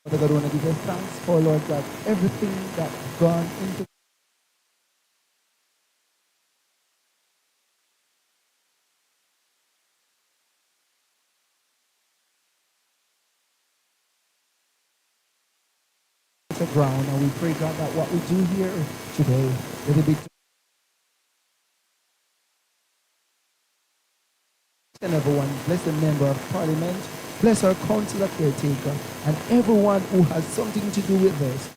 Father God, I want to give you thanks for, Lord God, everything that's gone into the ground. And we pray, God, that what we do here today, let it be and everyone. Bless the member of parliament. Bless our councillor caretaker and everyone who has something to do with this.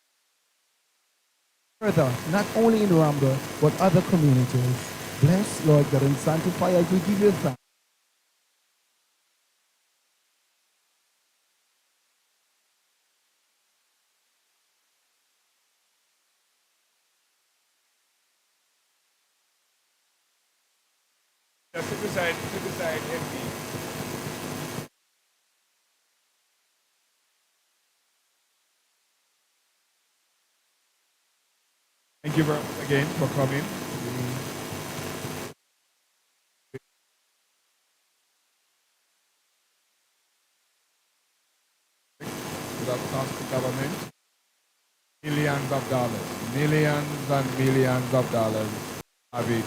Further, not only in Ramble, but other communities. Bless, Lord God, and sanctify as we give you thanks. Just to decide, MP. Thank you again for coming. To the council government. Millions and millions of dollars have it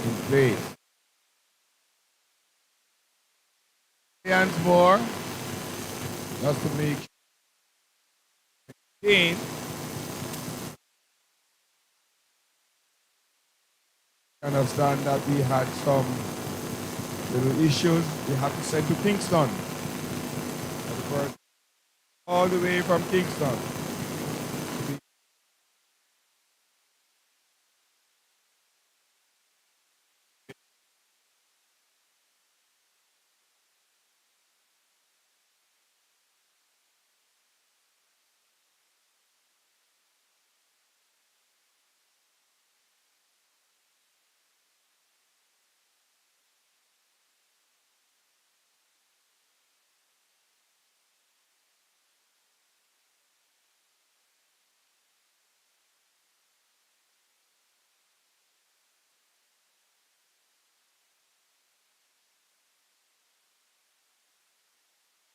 in place. Millions more just to make gain. Understand that we had some little issues we had to send to Kingston. All the way from Kingston.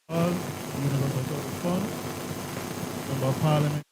All Universal Fund, Member of Parliament.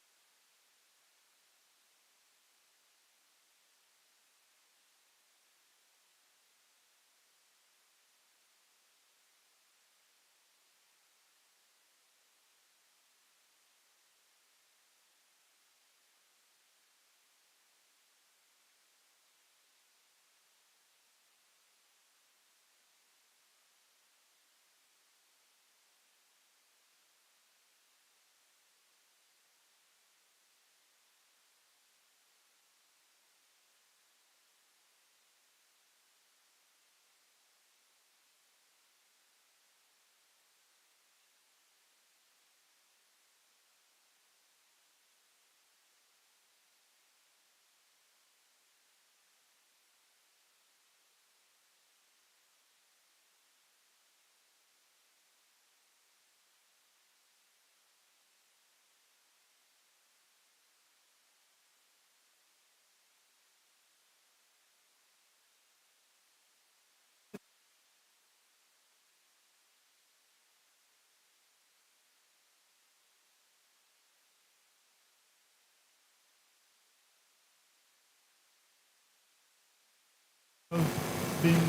Being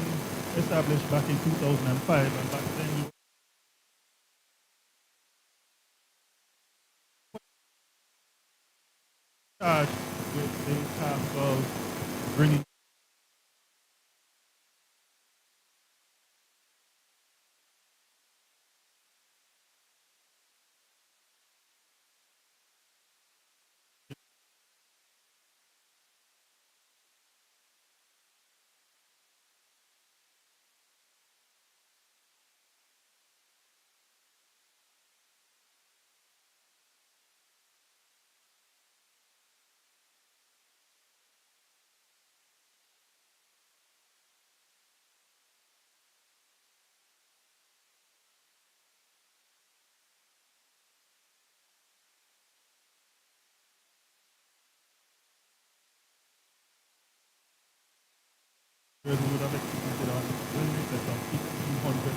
established back in 2005, and back then you were charged with the task of bringing where we would have executed on in excess of 1,500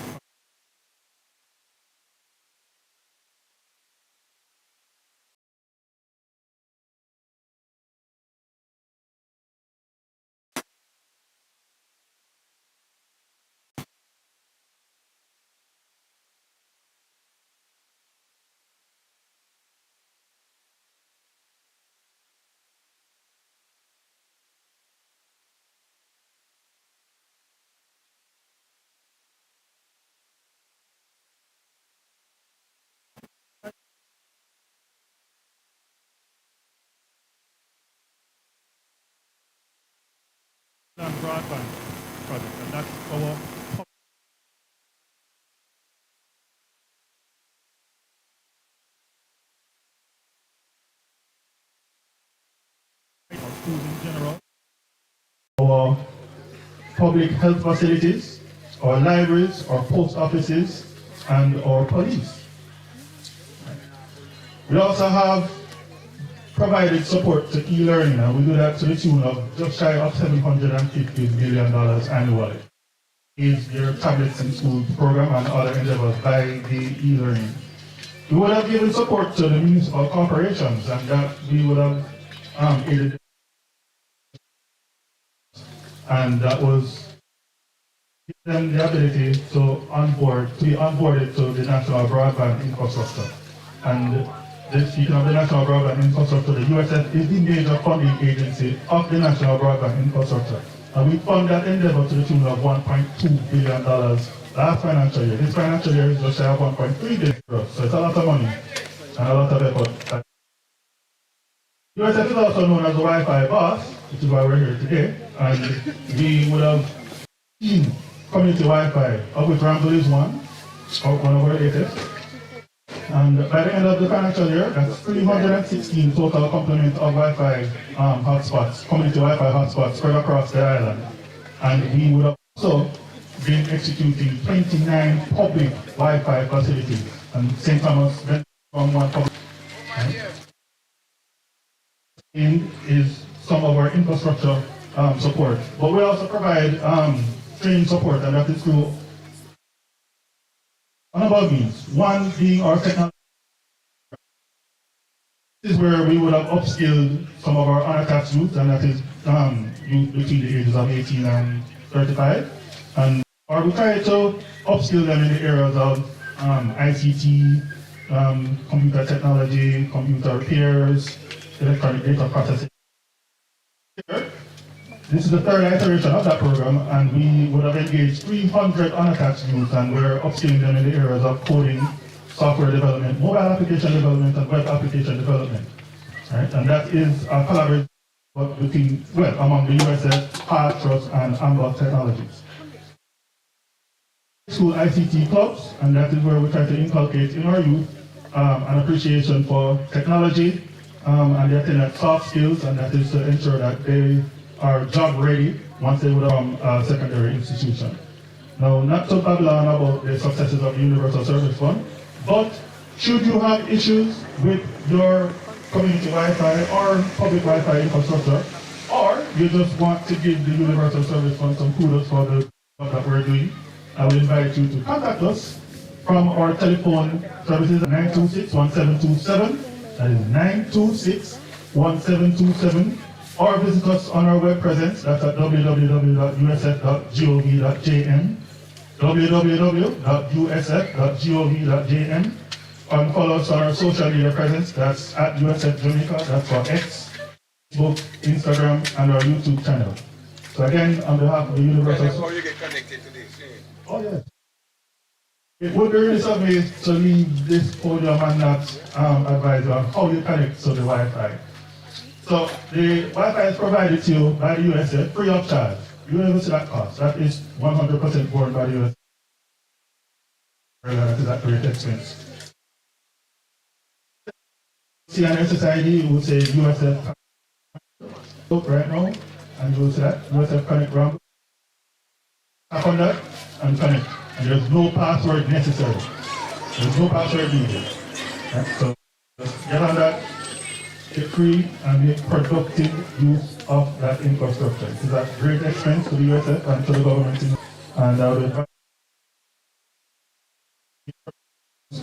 broadband project, and that's our schools in general. Our public health facilities, our libraries, our post offices, and our police. We also have provided support to e-learning, and we do that to the tune of just shy of $750 million annually. Is your tablets in school program and other endeavors by the e-learning. We would have given support to the municipal corporations, and that we would have aided, and that was them the ability to be onboarded to the national broadband infrastructure. And speaking of the national broadband infrastructure, the USF is the major funding agency of the national broadband infrastructure. And we fund that endeavor to the tune of $1.2 billion last financial year. This financial year is just shy of $1.3 billion. So it's a lot of money and a lot of effort. USF is also known as the Wi-Fi boss, which is why we're here today. And we would have seen community Wi-Fi, of which Ramble is one of our latest. And by the end of the financial year, that's 316 total complement of Wi-Fi hotspots, community Wi-Fi hotspots spread across the island. And we would have also been executing 29 public Wi-Fi facilities. And St. Thomas went from one public. Is some of our infrastructure support. But we also provide training support, and that is through a number of means. One being our technology. This is where we would have upskilled some of our unattached youth, and that is youth between the ages of 18 and 35. Or we try to upskill them in the areas of ICT, computer technology, computer repairs, electronic data processing. This is the third iteration of that program, and we would have engaged 300 unattached youth, and we're upskilling them in the areas of coding, software development, mobile application development, and web application development. Right? And that is a collaboration between, among the USF, Hard Trust, and Amber Technologies. School ICT clubs, and that is where we try to inculcate in our youth an appreciation for technology, and they attain soft skills, and that is to ensure that they are job ready once they would from a secondary institution. Now, not to babble on about the successes of the Universal Service Fund, but should you have issues with your community Wi-Fi or public Wi-Fi infrastructure, or you just want to give the Universal Service Fund some kudos for the job that we're doing, I would invite you to contact us from our telephone services at 926-1727. That is 926-1727. Or visit us on our web presence, that's at www.usf.gov.jm, www.usf.gov.jm, and follow us on our social media presence, that's at USF Jamaica, that's for X, Facebook, Instagram, and our YouTube channel. So again, on behalf of the Universal... Tell them how you get connected to this. Oh yes. It would be really of me to leave this podium and not advise on how you connect to the Wi-Fi. So the Wi-Fi is provided to you by the USF free of charge. You will never see that cost. That is 100% borne by the USF. That is at great expense. See an SSID, you will say USF right now, and you will see that USF Connect Ramble. Tap on that and connect. And there's no password necessary. There's no password needed. Right? So just get on that. Get free and make productive use of that infrastructure. It is at great expense to the USF and to the government, and I would advise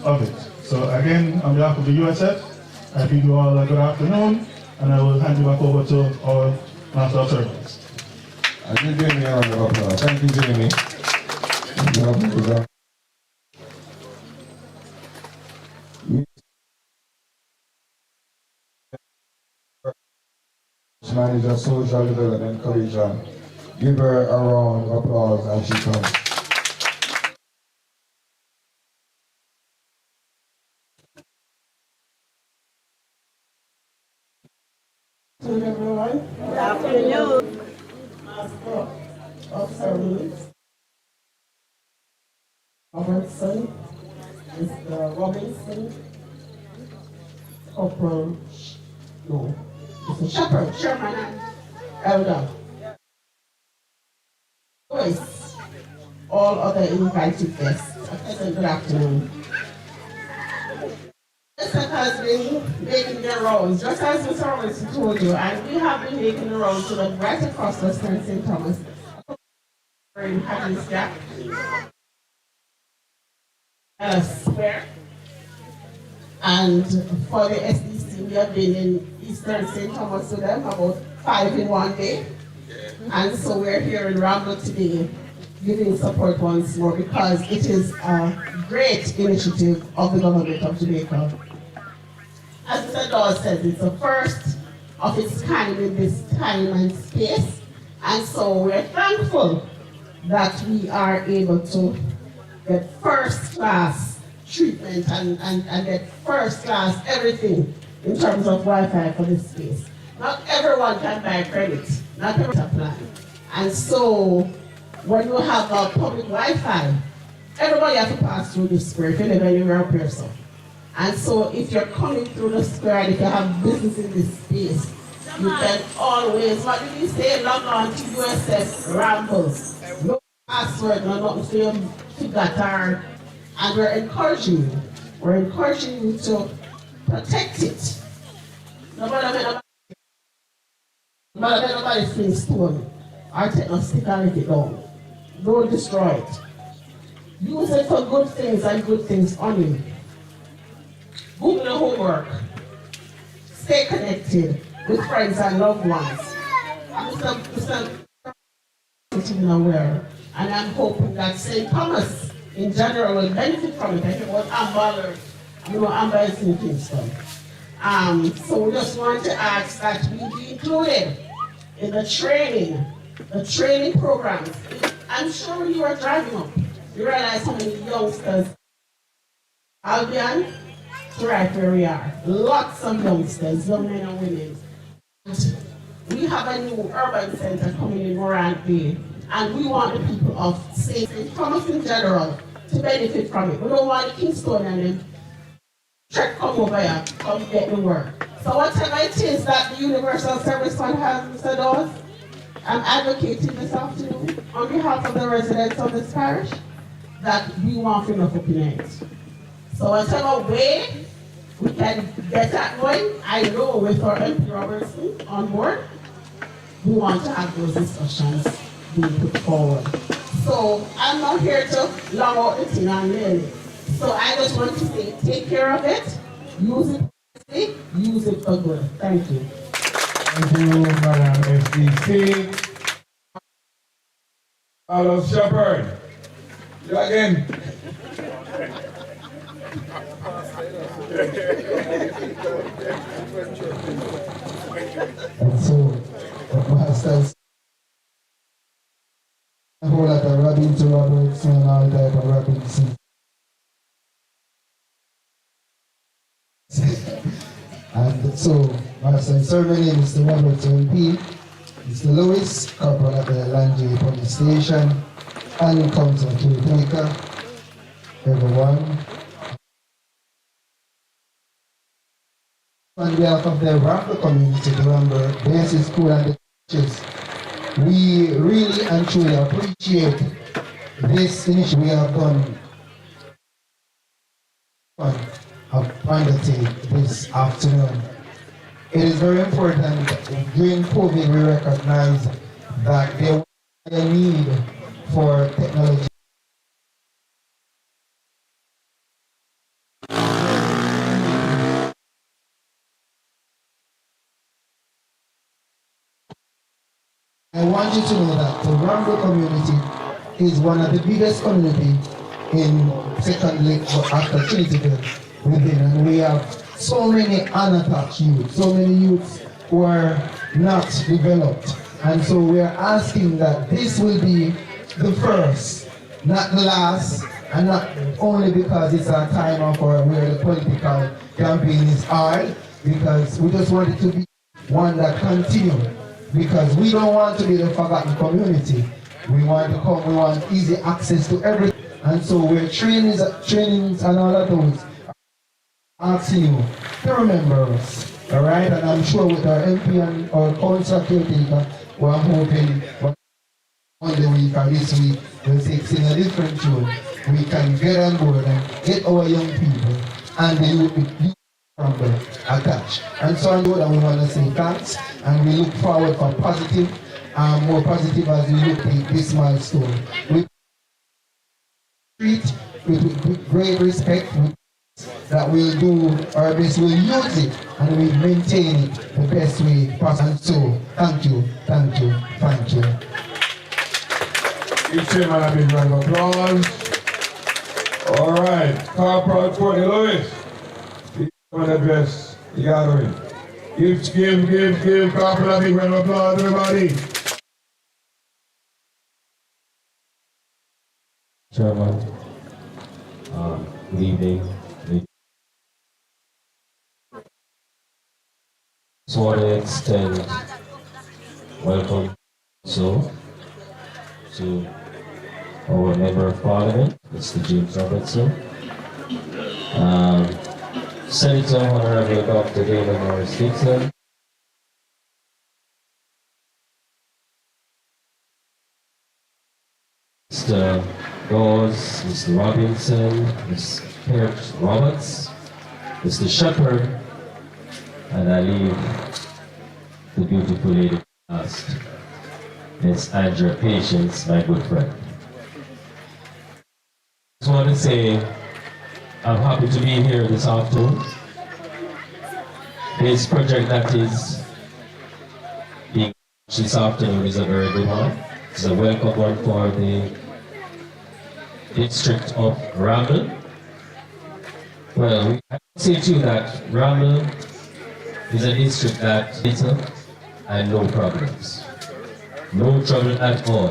of it. So again, on behalf of the USF, I bid you all a good afternoon, and I will hand you back over to our Master of Servants. I give Jamie a round of applause. Thank you, Jamie. Manager Social Development Collegian. Give her a round of applause as she comes. Good afternoon. of ceremonies, Robertson, Mr. Robinson, Corporal, no, Mr. Shepherd, Chairman and Elder, Lewis, all other invited guests. A pleasant good afternoon. Mr. has been making the rounds, just as Mr. Robertson told you, and we have been making the rounds to the right across the St. Thomas. In Hadley's Gap, Square, and for the SDC, we have been in Eastern St. Thomas with them, about 5 in one day. And so we're here in Ramble today giving support once more because it is a great initiative of the government of Jamaica. As Mr. Dawes says, it's the first of its kind in this time and space. And so we're thankful that we are able to get first class treatment and get first class everything in terms of Wi-Fi for this space. Not everyone can buy credit, not everyone can plan. And so when you have a public Wi-Fi, everybody has to pass through the square if you live anywhere up here. So. And so if you're coming through the square and if you have business in this space, you can always, what did he say, log on to USS Ramble. No password, no nothing for you to that, and we're encouraging you. We're encouraging you to protect it. Nobody fling stone or take no stick and lick it down. Don't destroy it. Use it for good things and good things only. Google the homework. Stay connected with friends and loved ones. Mr. Aware, and I'm hoping that St. Thomas in general will benefit from it. I think what Amber, Amber is in Kingston. So we just want to ask that we be included in the training programs. I'm sure when you are driving up, you realize how many youngsters, Albion, right where we are. Lots of youngsters, young men and women. And we have a new urban center coming in Morant Bay, and we want the people of St. Thomas in general to benefit from it. We don't want Kingston and them check come over here, come get the work. So whatever it is that the Universal Service Fund has, Mr. Dawes, I'm advocating this afternoon on behalf of the residents of this parish that we want enough opinions. So whatever way we can get that going, I know with our MP Robertson on board, we want to have those discussions being put forward. So I'm not here to long out the thing and learn it. So I just want to say, take care of it, use it for good. Thank you. Thank you, Madam SDC. Hello, Shepherd. You again. And so, masters, a whole lot of rubbing to Robertson and all type of Robinson. And so, Master, sir, my name is Mr. Robertson P. Mr. Lewis, Corporal at the Lanjay Police Station, and Council Caretaker, everyone. On behalf of the Ramble community, the Ramble Basic School and the churches, we really and truly appreciate this initiative we have done undertake this afternoon. It is very important. During COVID, we recognize that there was a need for technology. I want you to know that the Ramble community is one of the biggest communities in Second Lake after Trinity within, and we have so many unattached youth, so many youths who are not developed. And so we are asking that this will be the first, not the last, and not only because it's a time of where the political campaign is hard, because we just want it to be one that continues. Because we don't want to be the forgotten community. We want to come, we want easy access to everything. And so we're trainings and all of those asking you to remember us. Alright, and I'm sure with our MP and our council caretaker, we're hoping on the week or this week, we'll sing a different tune. We can get on board and get our young people and the youth Ramble attached. And so on board, we want to say thanks, and we look forward for positive, more positive as we look at this milestone. We treat with great respect that we'll do our best, we'll use it, and we'll maintain it the best way possible. And so, thank you, thank you, thank you. Give Chairman a big round of applause. All right, Corporal Courtney Lewis. One address, the gathering. Give Corporal a big round of applause, everybody. Chairman, good evening. So I want to extend welcome to our Member of Parliament, Mr. James Robertson, Senator Honorable Dr. David Morris-Dixon, Mr. Dawes, Mr. Robinson, Ms. Peart Roberts, Mr. Shepherd, and I leave the beautiful lady last, Ms. Andrea Patience, my good friend. I just want to say I'm happy to be here this afternoon. This project that is being launched this afternoon is a very good one. It's a welcome one for the district of Ramble. Well, I can say to you that Ramble is a district that little and no problems. No trouble at all.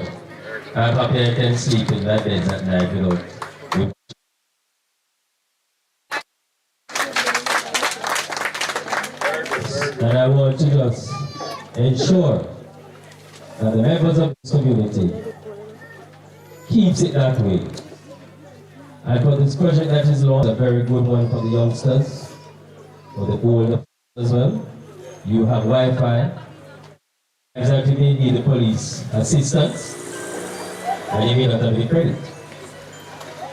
I'm happy I can sleep in my bed at night without. And I want to just ensure that the members of this community keeps it that way. And for this project that is launched, a very good one for the youngsters, for the older as well. You have Wi-Fi. Exactly, may need the police assistance, and you may not have any credit.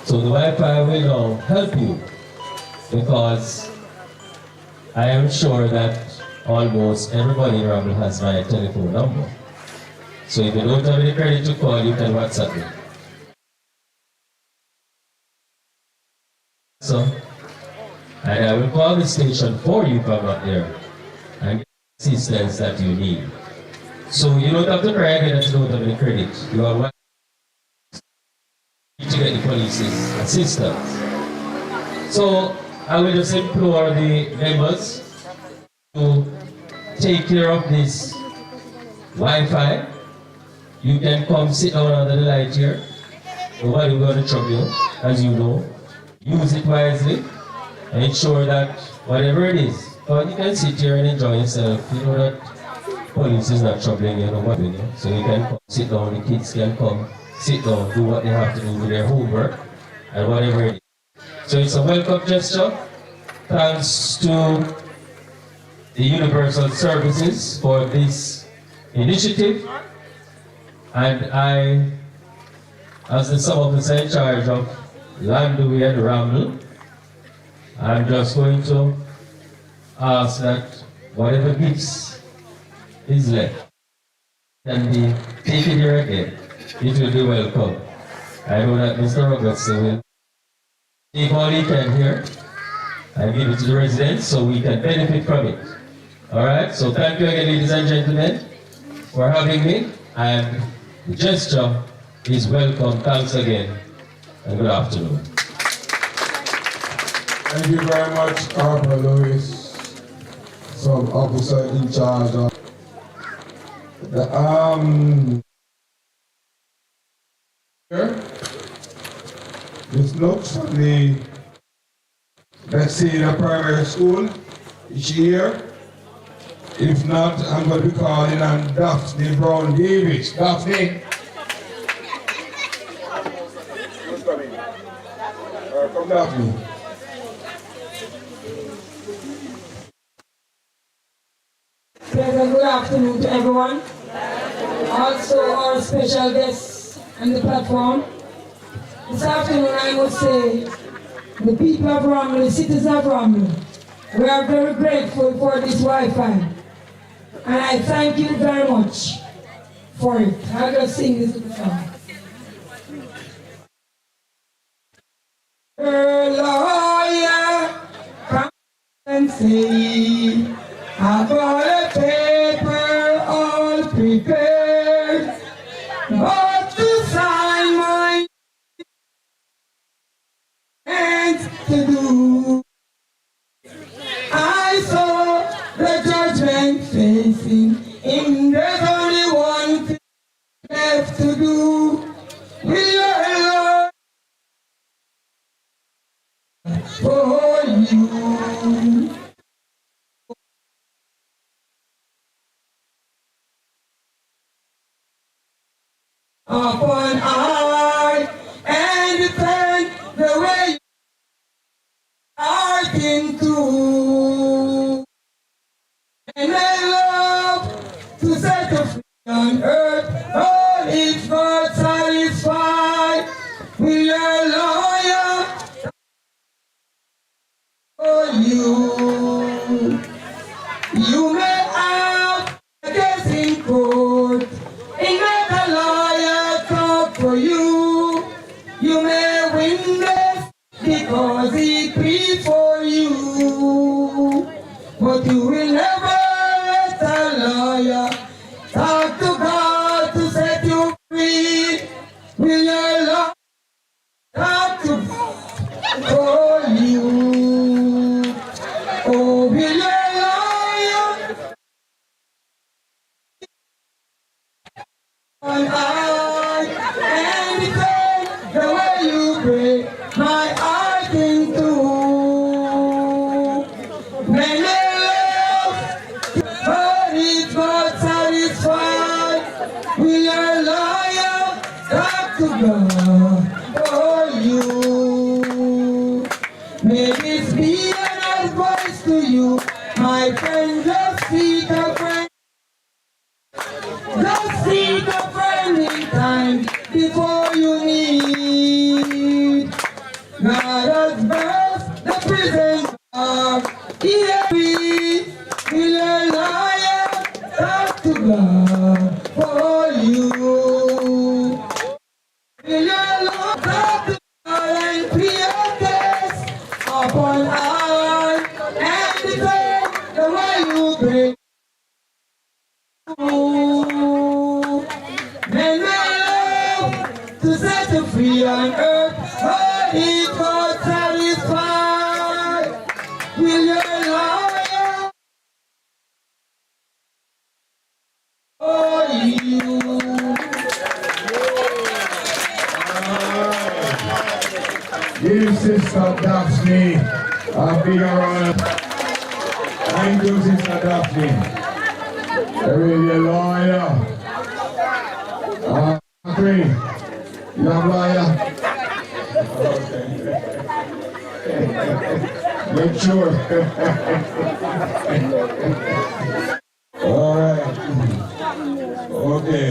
So the Wi-Fi will now help you, because I am sure that almost everybody in Ramble has my telephone number. So if you don't have any credit to call, you can WhatsApp me. So, and I will call the station for you if I'm not there, and get the assistance that you need. So you don't have to cry again that you don't have any credit. You are to get the police's assistance. So I will just implore the members to take care of this Wi-Fi. You can come sit down under the light here. Nobody will going to trouble you, as you know. Use it wisely. Ensure that whatever it is, you can sit here and enjoy yourself. You know that police is not troubling you, nobody, you know. So you can come, sit down, the kids can come, sit down, do what they have to do with their homework, and whatever it is. So it's a welcome gesture. Thanks to the Universal Services for this initiative. And I, as the sub officer in charge of Landui and Ramble, I'm just going to ask that whatever gifts is left can be taken here again. It will be welcome. I know that Mr. Robertson will take all he can here and give it to the residents so we can benefit from it. Alright, so thank you again, ladies and gentlemen, for having me, and the gesture is welcome. Thanks again, and good afternoon. Thank you very much, Corporal Lewis, some officer in charge of the this looks from the, let's see, the primary school. Is she here? If not, I'm going to be calling on Daphne Brown Davis. Daphne, Come Daphne. Pleasant good afternoon to everyone. Also our special guests on the platform. This afternoon I must say, the people of Ramble, the citizens of Ramble, we are very grateful for this Wi-Fi. And I thank you very much for it. I'll just sing this little song. Lawyer, come and say, I've got a paper all prepared, but to sign my hands to do. I saw the judgment facing him. There's only one thing left to do. Will your Lord for you? Upon I and defend the way you are into. And I love to set the free on earth, all its God satisfied. Will your lawyer for you? You may have a case in court, and let a lawyer talk for you. You may win this because he pleads for you, but you will never let a lawyer talk to God to set you free. Will your lawyer talk to God for you? Oh, will your lawyer and defend the way you break my heart in two? May love, but it's not satisfied. Will your lawyer talk to God for you? May this be an advice to you, my friend. Just seek a friend. Just seek a friend in time before you need. God has birthed the prison bar. Here we will a liar talk to God for you. Will your Lord talk to God and create this upon I and defend the way you break. May love to set you free on earth, but it's not satisfied. Will your lawyer for you? Give Sister Daphne a big round. Thank you, Sister Daphne. There is a lawyer. Agree. You have lawyer? Make sure. All right. Okay.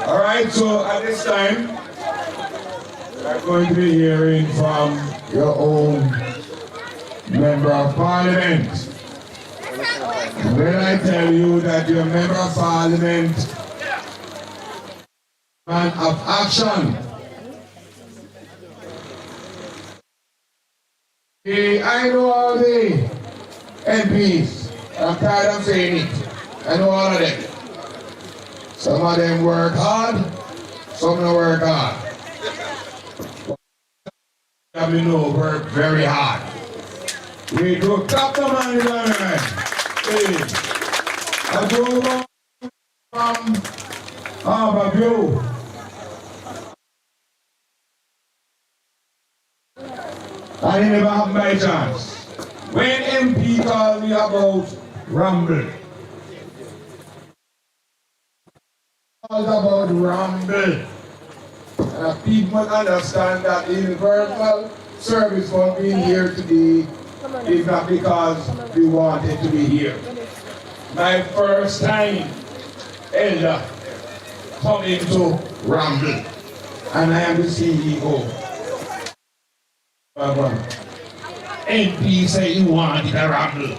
All right, so at this time, we're going to be hearing from your own Member of Parliament. When I tell you that your Member of Parliament, man of action, I know all the MPs, I'm tired of saying it, I know all of them. Some of them work hard, some don't work hard. We know work very hard. We do top the man in our hand. Hey, I drove from Harborview. I didn't ever have my chance. When MP called me about Ramble, all about Ramble. People understand that in personal service for being here today is not because we wanted to be here. My first time elder coming to Ramble, and I am the CEO. MP say you wanted a Ramble.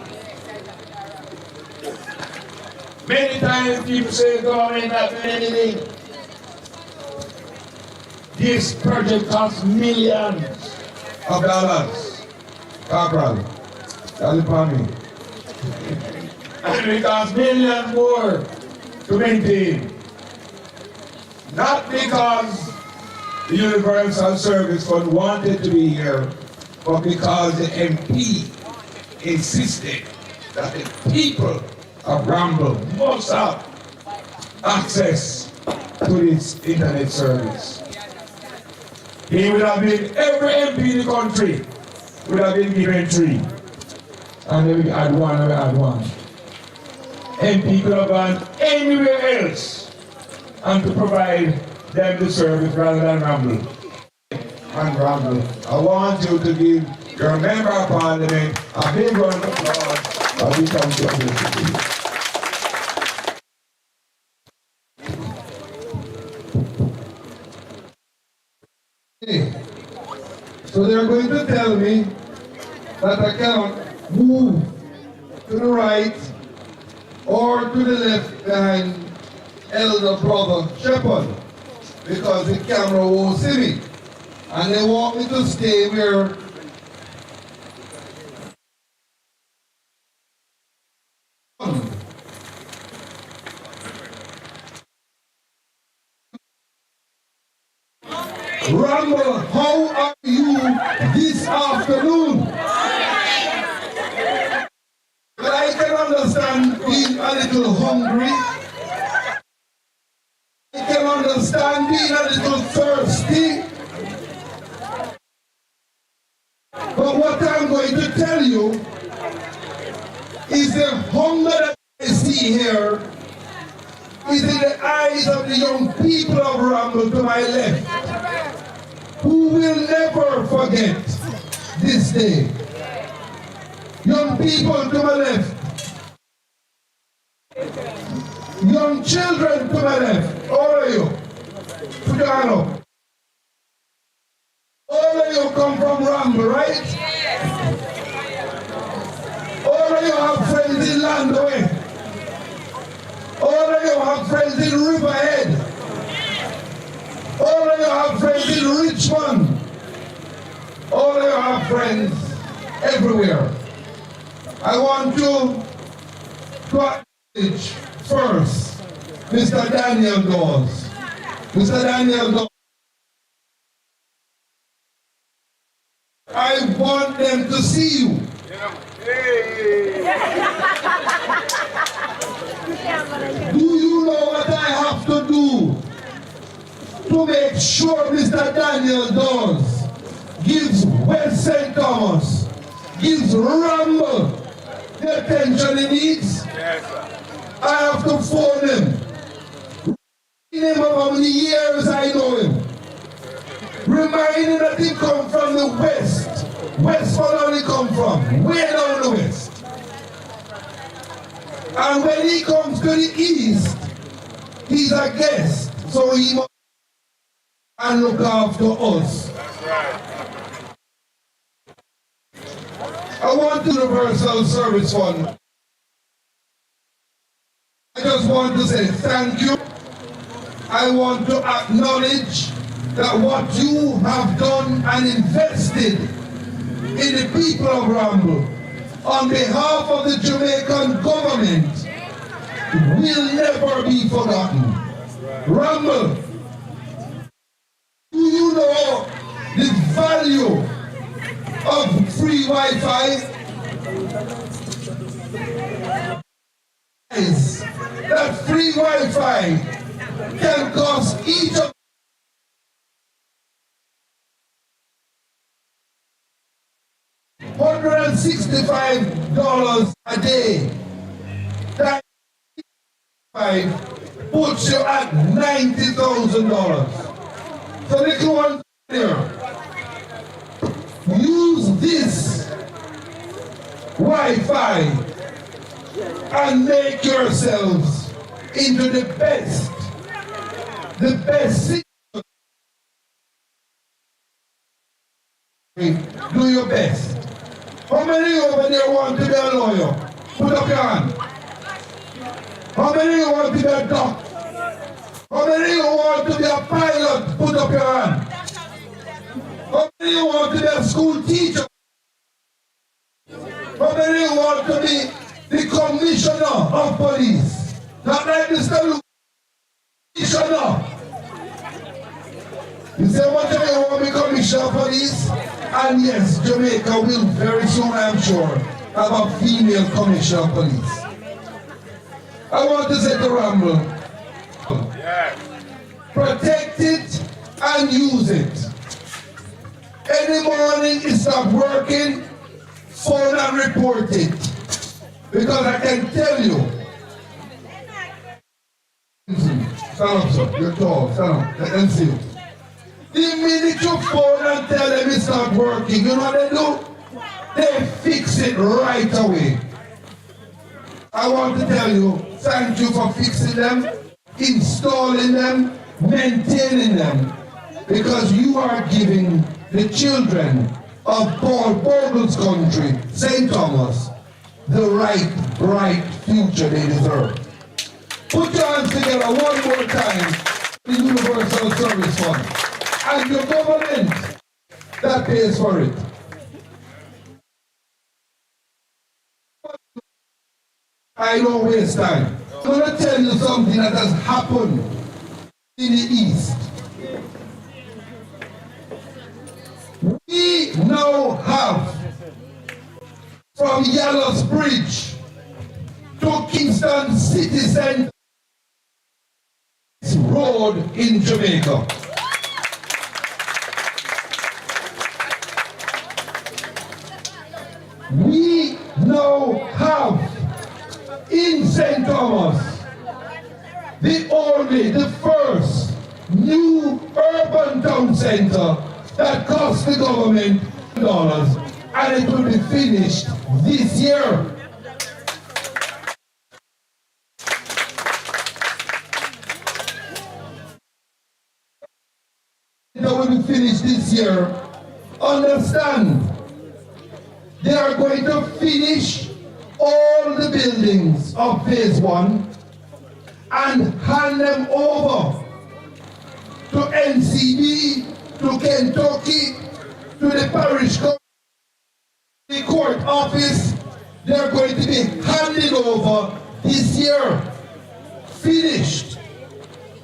Many times people say government not doing anything. This project costs millions of dollars. Corporal, that's it for me. And it costs millions more to maintain. Not because the Universal Service Fund wanted to be here, but because the MP insisted that the people of Ramble must have access to this internet service. He would have been, every MP in the country would have been given 3. And then we had one and we had one. MP could have gone anywhere else and to provide them the service rather than Ramble. And Ramble, I want you to give your member of parliament a big round of applause as we come to this. So they're going to tell me that I cannot move to the right or to the left behind elder brother Shepherd because the camera won't see me. And they want me to stay where Ramble, how are you this afternoon? But I can understand being a little hungry. I can understand being a little thirsty. But what I'm going to tell you is the hunger that I see here is in the eyes of the young people of Ramble to my left, who will never forget this day. Young people to my left, young children to my left, all of you, put your hand up. All of you come from Ramble, right? All of you have friends in Landaway. All of you have friends in Riverhead. All of you have friends in Richmond. All of you have friends everywhere. I want to acknowledge first Mr. Daniel Dawes. Mr. Daniel Dawes. I want them to see you. Do you know what I have to do to make sure Mr. Daniel Dawes gives West St. Thomas, gives Ramble the attention he needs? Yes, sir. I have to phone him. Remind him of how many years I know him. Remind him that he come from the west. Westford only come from, way down the west. And when he comes to the east, he's a guest, so he must and look after us. That's right. I want the Universal Service Fund. I just want to say thank you. I want to acknowledge that what you have done and invested in the people of Ramble on behalf of the Jamaican government will never be forgotten. Ramble, do you know the value of free Wi-Fi? That free Wi-Fi can cost each of $165 a day. That puts you at $90,000. So little one here, this Wi-Fi and make yourselves into the best citizen. Do your best. How many over there want to be a lawyer? Put up your hand. How many want to be a doctor? How many want to be a pilot? Put up your hand. How many want to be a school teacher? How many want to be the commissioner of police? Not like Mr. Luke. Commissioner. You say what you want to be commissioner of police? And yes, Jamaica will very soon, I'm sure, have a female commissioner of police. I want to say to Ramble, protect it and use it. Any morning it stop working, phone and report it. Because I can tell you. Stand up, sir. You're tall. Stand up. Let them see you. The minute you phone and tell them it's not working, you know what they do? They fix it right away. I want to tell you, thank you for fixing them, installing them, maintaining them, because you are giving the children of Paul Bogle's country, St. Thomas, the right, bright future they deserve. Put your hands together one more time, the Universal Service Fund, and your government that pays for it. I don't waste time. I'm going to tell you something that has happened in the East. We now have from Yallow's Bridge to Kingston City Center road in Jamaica. We now have in St. Thomas the first new urban town center that cost the government $1, and it will be finished this year. It will be finished this year. Understand, they are going to finish all the buildings of phase 1 and hand them over to NCB, to Kentucky, to the parish court office. They're going to be handed over this year. Finished.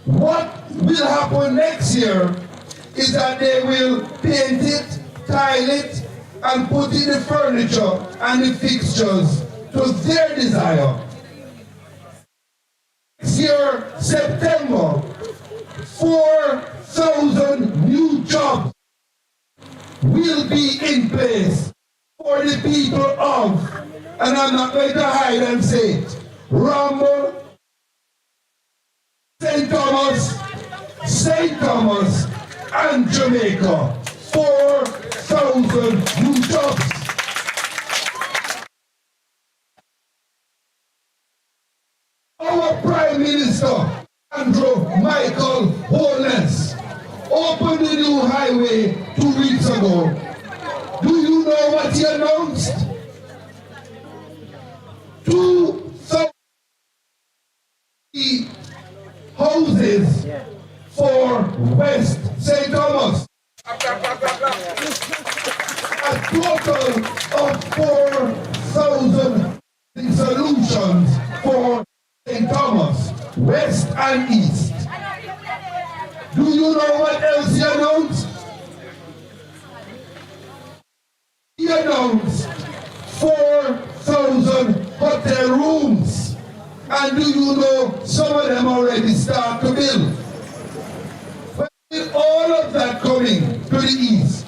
What will happen next year is that they will paint it, tile it, and put in the furniture and the fixtures to their desire. Next year, September, 4,000 new jobs will be in place for the people of, and I'm not going to hide and say it, Ramble, St. Thomas, and Jamaica. 4,000 new jobs. Our Prime Minister, Andrew Michael Holness, opened the new highway 2 weeks ago. Do you know what he announced? 2,000 houses for West St. Thomas. A total of 4,000 solutions for St. Thomas, West and East. Do you know what else he announced? He announced 4,000 hotel rooms. And do you know some of them already start to build? But with all of that coming to the East,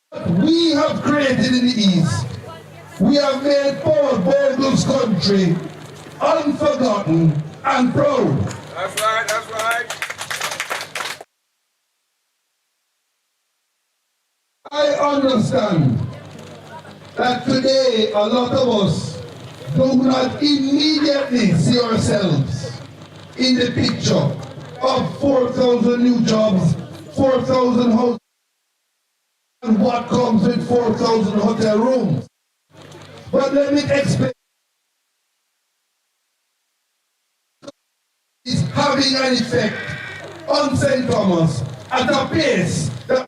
what we have created in the East, we have made Paul Bogle's country unforgotten and proud. That's right, that's right. I understand that today a lot of us do not immediately see ourselves in the picture of 4,000 new jobs, 4,000 houses, and what comes with 4,000 hotel rooms. But let me explain. It's having an effect on St. Thomas at a pace that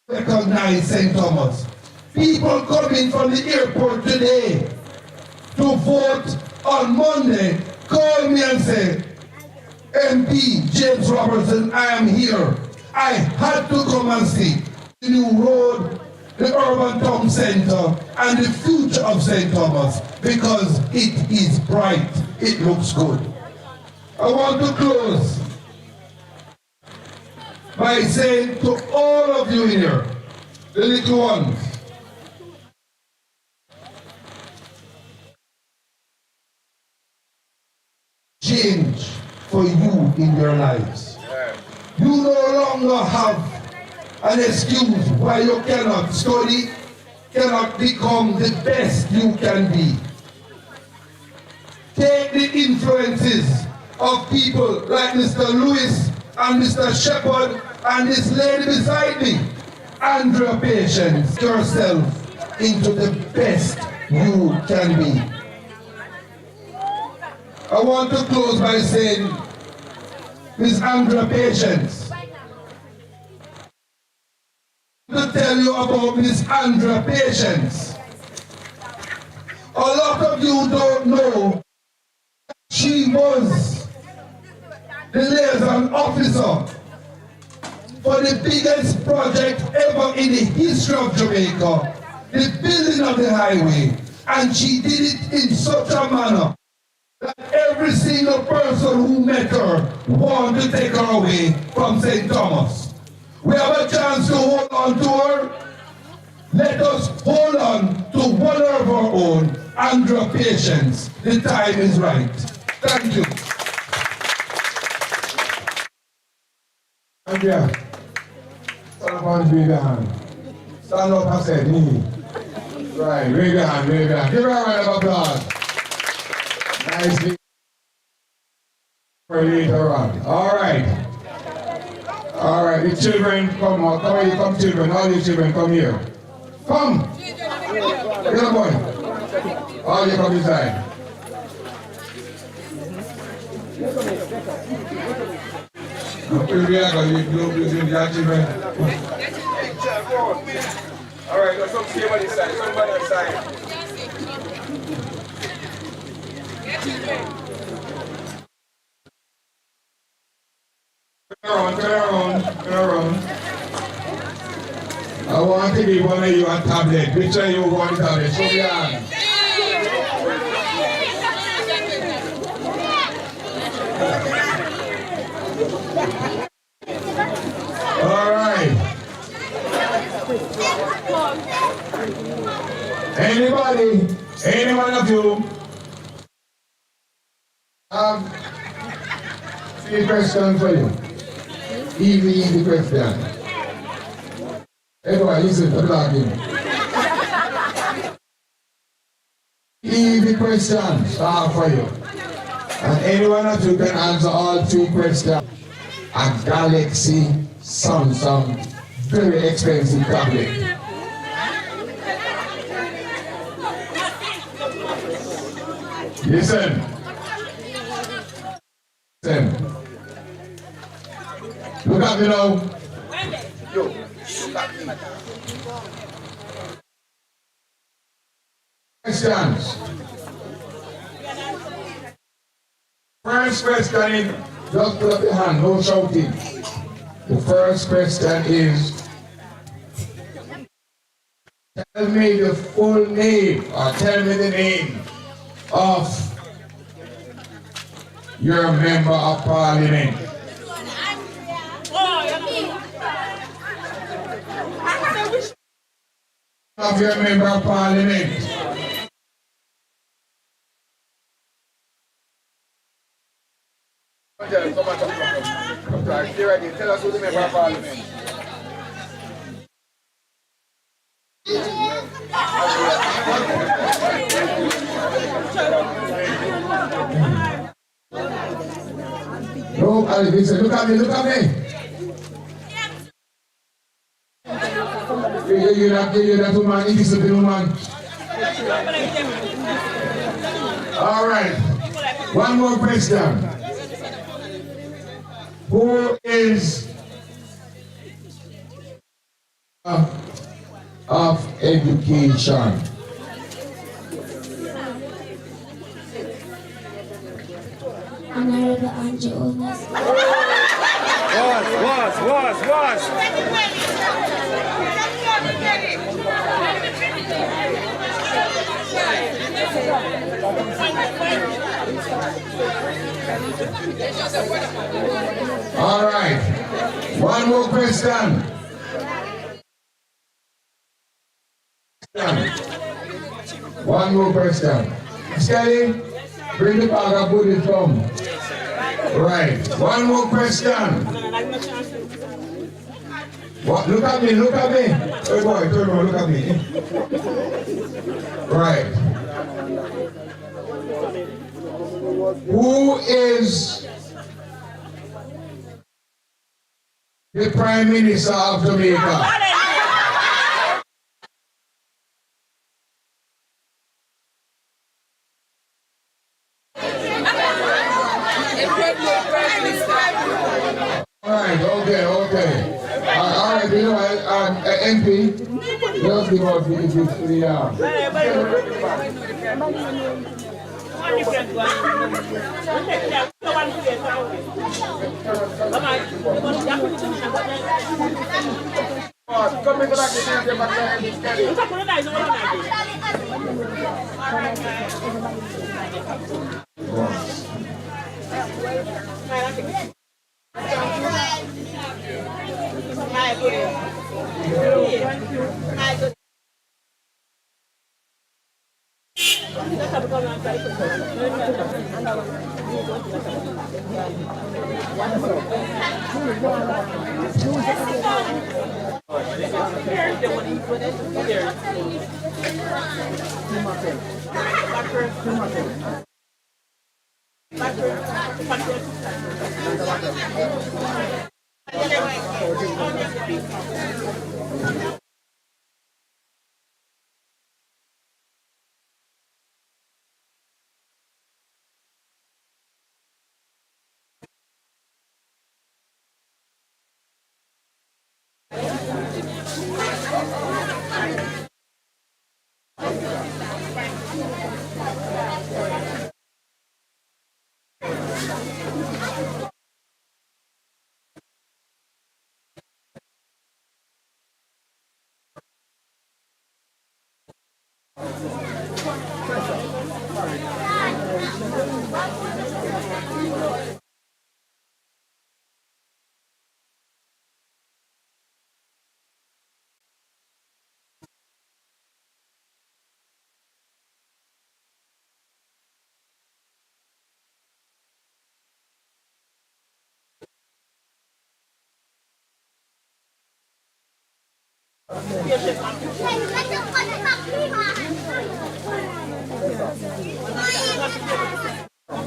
recognize St. Thomas. People coming from the airport today to vote on Monday call me and say, MP James Robertson, I am here. I had to come and see the new road, the urban town center, and the future of St. Thomas because it is bright, it looks good. I want to close by saying to all of you here, the little ones, change for you in your lives. You no longer have an excuse why you cannot study, cannot become the best you can be. Take the influences of people like Mr. Lewis and Mr. Shepard and this lady beside me, Andrea Patience, yourself into the best you can be. I want to close by saying, Ms. Andrea Patience, to tell you about Ms. Andrea Patience. A lot of you don't know she was the liaison officer for the biggest project ever in the history of Jamaica, the building of the highway, and she did it in such a manner that every single person who met her wanted to take her away from St. Thomas. We have a chance to hold on to her. Let us hold on to one of our own, Andrea Patience. The time is right. Thank you. Andrea, stand up and wave your hand. Stand up and say, me. Right, wave your hand, wave your hand. Give her a round of applause. Nicely. For later on. All right. All right, the children, come on. Come here, come children. All you children, come here. Come. Get up, boy. All you come inside. All right, let's come see everybody inside. Somebody inside. Turn around. I want to give one of you a tablet. Which one you want a tablet? Show me your hand. All right. Anybody, any one of you have three questions for you? Easy question. Everyone, listen to the talking. Easy question, start for you. And any one of you can answer all three questions. A Galaxy Samsung, very expensive tablet. Listen. Look at me now. Questions. First question is, just put up your hand, no shouting. The first question is, tell me the full name, or tell me the name of your member of parliament. Of your member of parliament. Come, tell us who the member of parliament. No, listen, look at me, look at me. You that woman, it is the woman. All right. One more question. Who is of education? Honorable Angie Onas. Was. All right. One more question. One more question. Skelly, bring the bag and put it from. Right. One more question. What? Look at me, look at me. Hey boy, turn around, look at me. Right. Who is the Prime Minister of Jamaica? Alright, okay. Alright, you know, MP, just give out the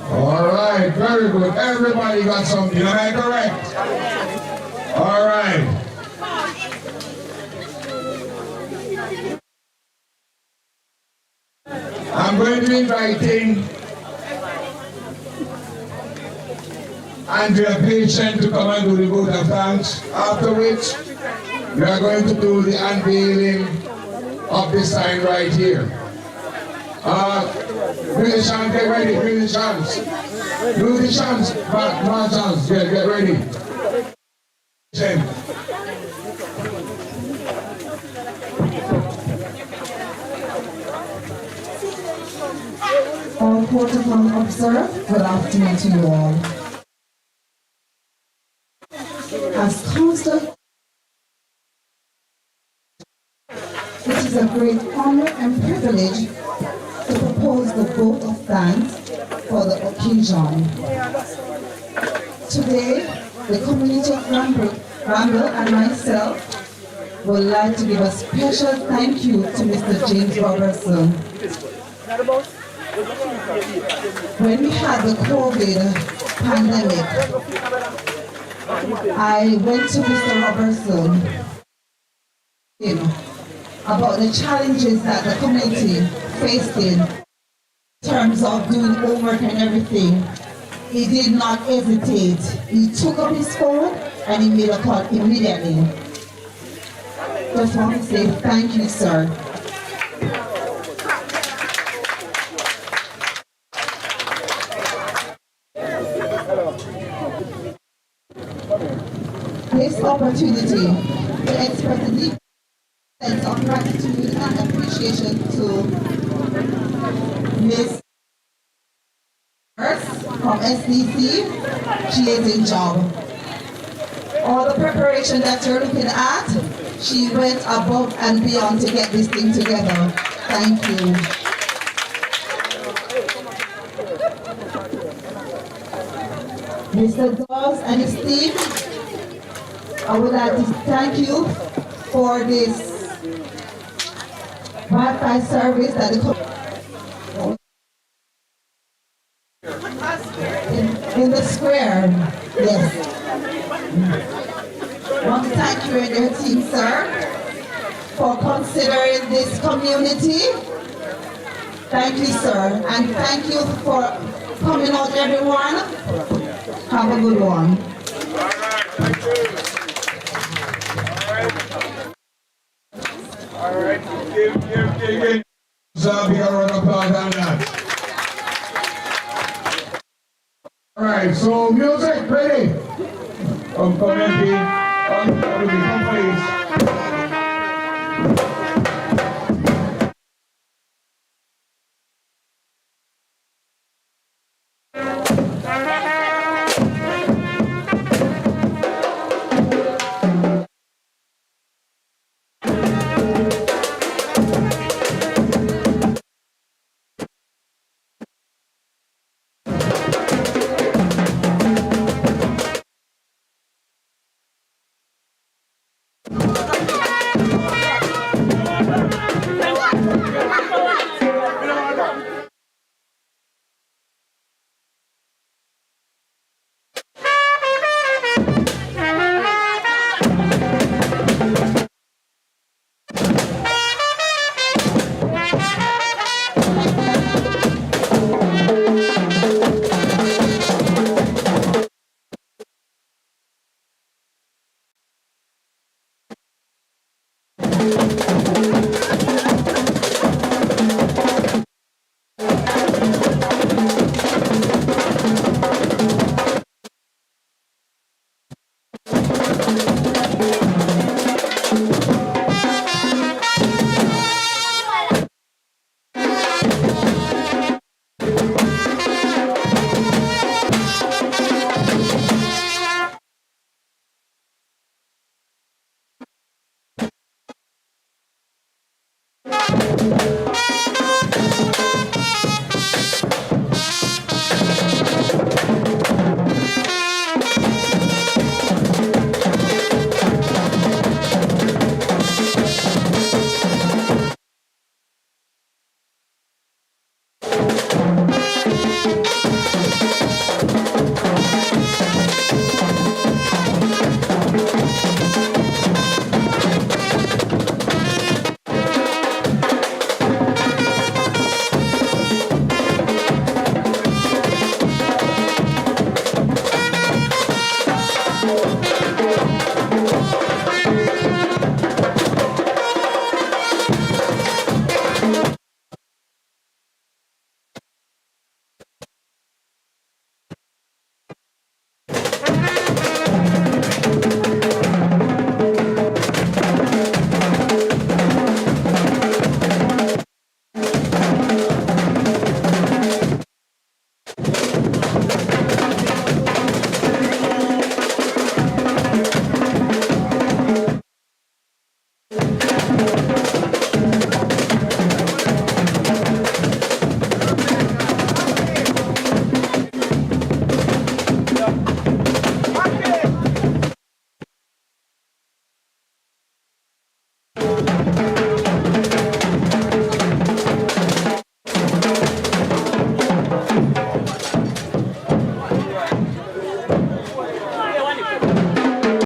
All right, very good. Everybody got something, am I correct? All right. I'm going to be inviting Andrea Patient to come and do the vote of thanks, after which we are going to do the unveiling of the sign right here. Musicians, get ready, musicians. Musicians, marchers, get ready. All protocol observed, good afternoon to you all. As council, it is a great honor and privilege to propose the vote of thanks for the occasion. Today, the community of Ramble and myself would like to give a special thank you to Mr. James Robertson. When we had the COVID pandemic, I went to Mr. Robertson about the challenges that the community faced in terms of doing homework and everything. He did not hesitate. He took up his phone and he made a call immediately. Just want to say thank you, sir. This opportunity to express a deep sense of gratitude and appreciation to Ms. from SDC. She is in job. All the preparation that you're looking at, she went above and beyond to get this thing together. Thank you. Mr. Dawes and his team, I would like to thank you for this Wi-Fi service that the in the square. Yes. I want to thank you and your team, sir, for considering this community. Thank you, sir, and thank you for coming out, everyone. Have a good one. All right. Give. So we got a round of applause on that. All right, so music, ready? Come MP, come please.